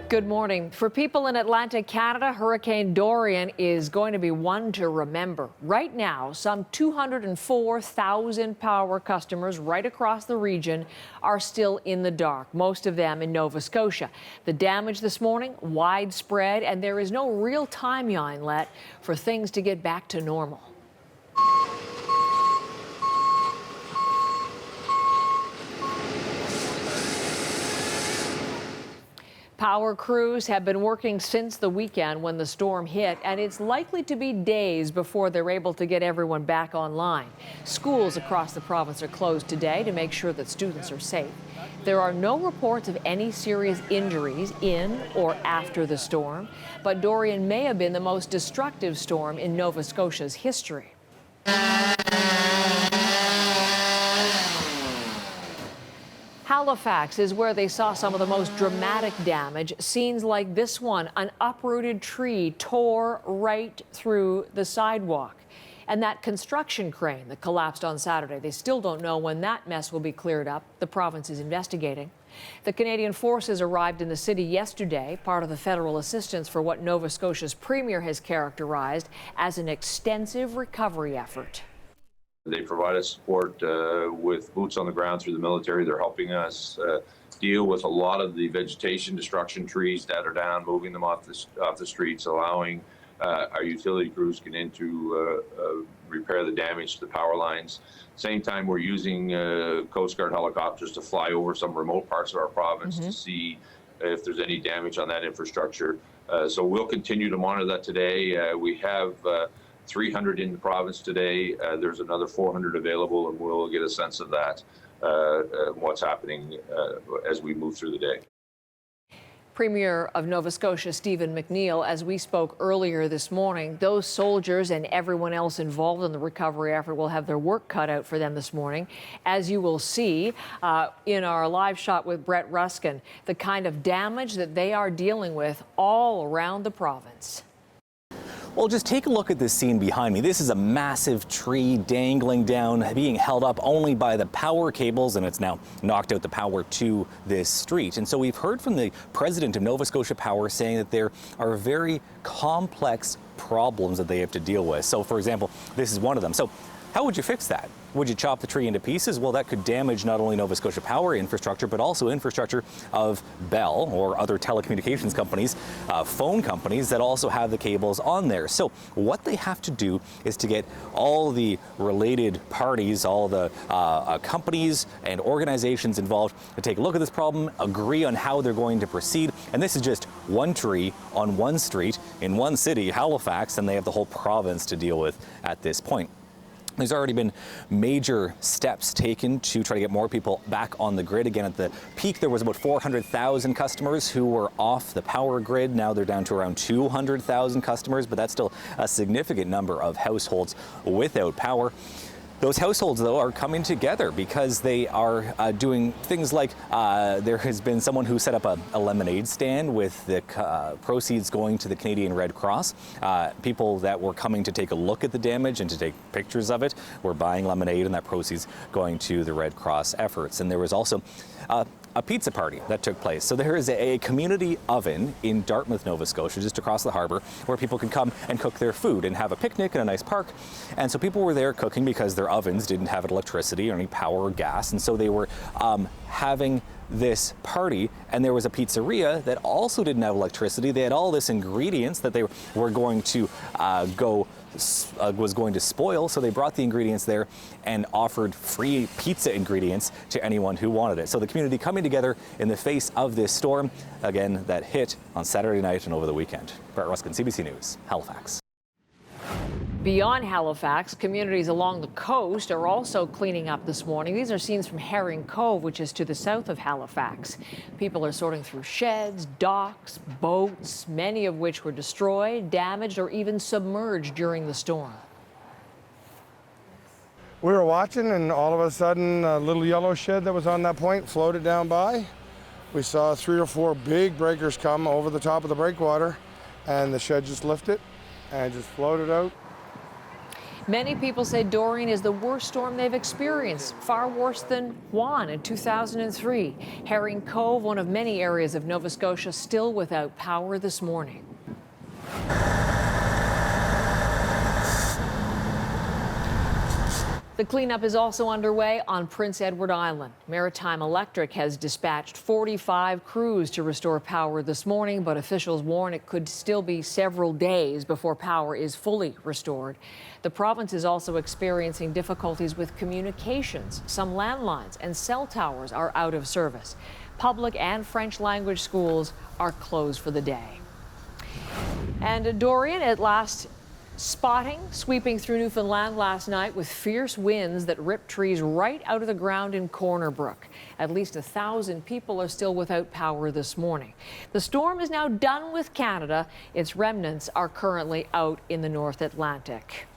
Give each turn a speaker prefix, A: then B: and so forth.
A: Good morning. For people in Atlantic Canada, Hurricane Dorian is going to be one to remember. Right now, some 204,000 power customers right across the region are still in the dark, most of them in Nova Scotia. The damage this morning, widespread, and there is no real timeline yet for things to get back to normal. Power crews have been working since the weekend when the storm hit, and it's likely to be days before they're able to get everyone back online. Schools across the province are closed today to make sure that students are safe. There are no reports of any serious injuries in or after the storm, but Dorian may have been the most destructive storm in Nova Scotia's history. Halifax is where they saw some of the most dramatic damage. Scenes like this one, an uprooted tree tore right through the sidewalk. And that construction crane that collapsed on Saturday, they still don't know when that mess will be cleared up. The province is investigating. The Canadian Forces arrived in the city yesterday, part of the federal assistance for what Nova Scotia's premier has characterized as an extensive recovery effort.
B: They provided support with boots on the ground through the military. They're helping us deal with a lot of the vegetation destruction, trees that are down, moving them off the streets, allowing our utility crews get in to repair the damage to the power lines. Same time, we're using Coast Guard helicopters to fly over some remote parts of our province to see if there's any damage on that infrastructure. So we'll continue to monitor that today. We have 300 in the province today. There's another 400 available, and we'll get a sense of that, what's happening as we move through the day.
A: Premier of Nova Scotia, Stephen McNeil, as we spoke earlier this morning, those soldiers and everyone else involved in the recovery effort will have their work cut out for them this morning. As you will see in our live shot with Brett Ruskin, the kind of damage that they are dealing with all around the province.
C: Well, just take a look at this scene behind me. This is a massive tree dangling down, being held up only by the power cables, and it's now knocked out the power to this street. And so we've heard from the president of Nova Scotia Power saying that there are very complex problems that they have to deal with. So, for example, this is one of them. So how would you fix that? Would you chop the tree into pieces? Well, that could damage not only Nova Scotia Power infrastructure, but also infrastructure of Bell or other telecommunications companies, phone companies that also have the cables on there. So what they have to do is to get all the related parties, all the companies and organizations involved to take a look at this problem, agree on how they're going to proceed. And this is just one tree on one street in one city, Halifax, and they have the whole province to deal with at this point. There's already been major steps taken to try to get more people back on the grid. Again, at the peak, there was about 400,000 customers who were off the power grid. Now they're down to around 200,000 customers, but that's still a significant number of households without power. Those households, though, are coming together because they are doing things like there has been someone who set up a lemonade stand with the proceeds going to the Canadian Red Cross. People that were coming to take a look at the damage and to take pictures of it were buying lemonade, and that proceeds going to the Red Cross efforts. And there was also a pizza party that took place. So there is a community oven in Dartmouth, Nova Scotia, just across the harbour, where people can come and cook their food and have a picnic in a nice park. And so people were there cooking because their ovens didn't have electricity or any power or gas. And so they were having this party, and there was a pizzeria that also didn't have electricity. They had all this ingredients that they were going to was going to spoil, so they brought the ingredients there and offered free pizza ingredients to anyone who wanted it. So the community coming together in the face of this storm, again, that hit on Saturday night and over the weekend. Brett Ruskin, CBC News, Halifax.
A: Beyond Halifax, communities along the coast are also cleaning up this morning. These are scenes from Cove, which is to the south of Halifax. People are sorting through sheds, docks, boats, many of which were destroyed, damaged, or even submerged during the storm.
D: We were watching, and all of a sudden, a little yellow shed that was on that point floated down by. We saw 3 or 4 big breakers come over the top of the breakwater, and the shed just lifted and just floated out.
A: Many people say Dorian is the worst storm they've experienced, far worse than Juan in 2003. Herring Cove, one of many areas of Nova Scotia, still without power this morning. The cleanup is also underway on Prince Edward Island. Maritime Electric has dispatched 45 crews to restore power this morning, but officials warn it could still be several days before power is fully restored. The province is also experiencing difficulties with communications. Some landlines and cell towers are out of service. Public and French language schools are closed for the day. And Dorian at last spotting, sweeping through Newfoundland last night with fierce winds that ripped trees right out of the ground in Corner Brook. At least 1,000 people are still without power this morning. The storm is now done with Canada. Its remnants are currently out in the North Atlantic.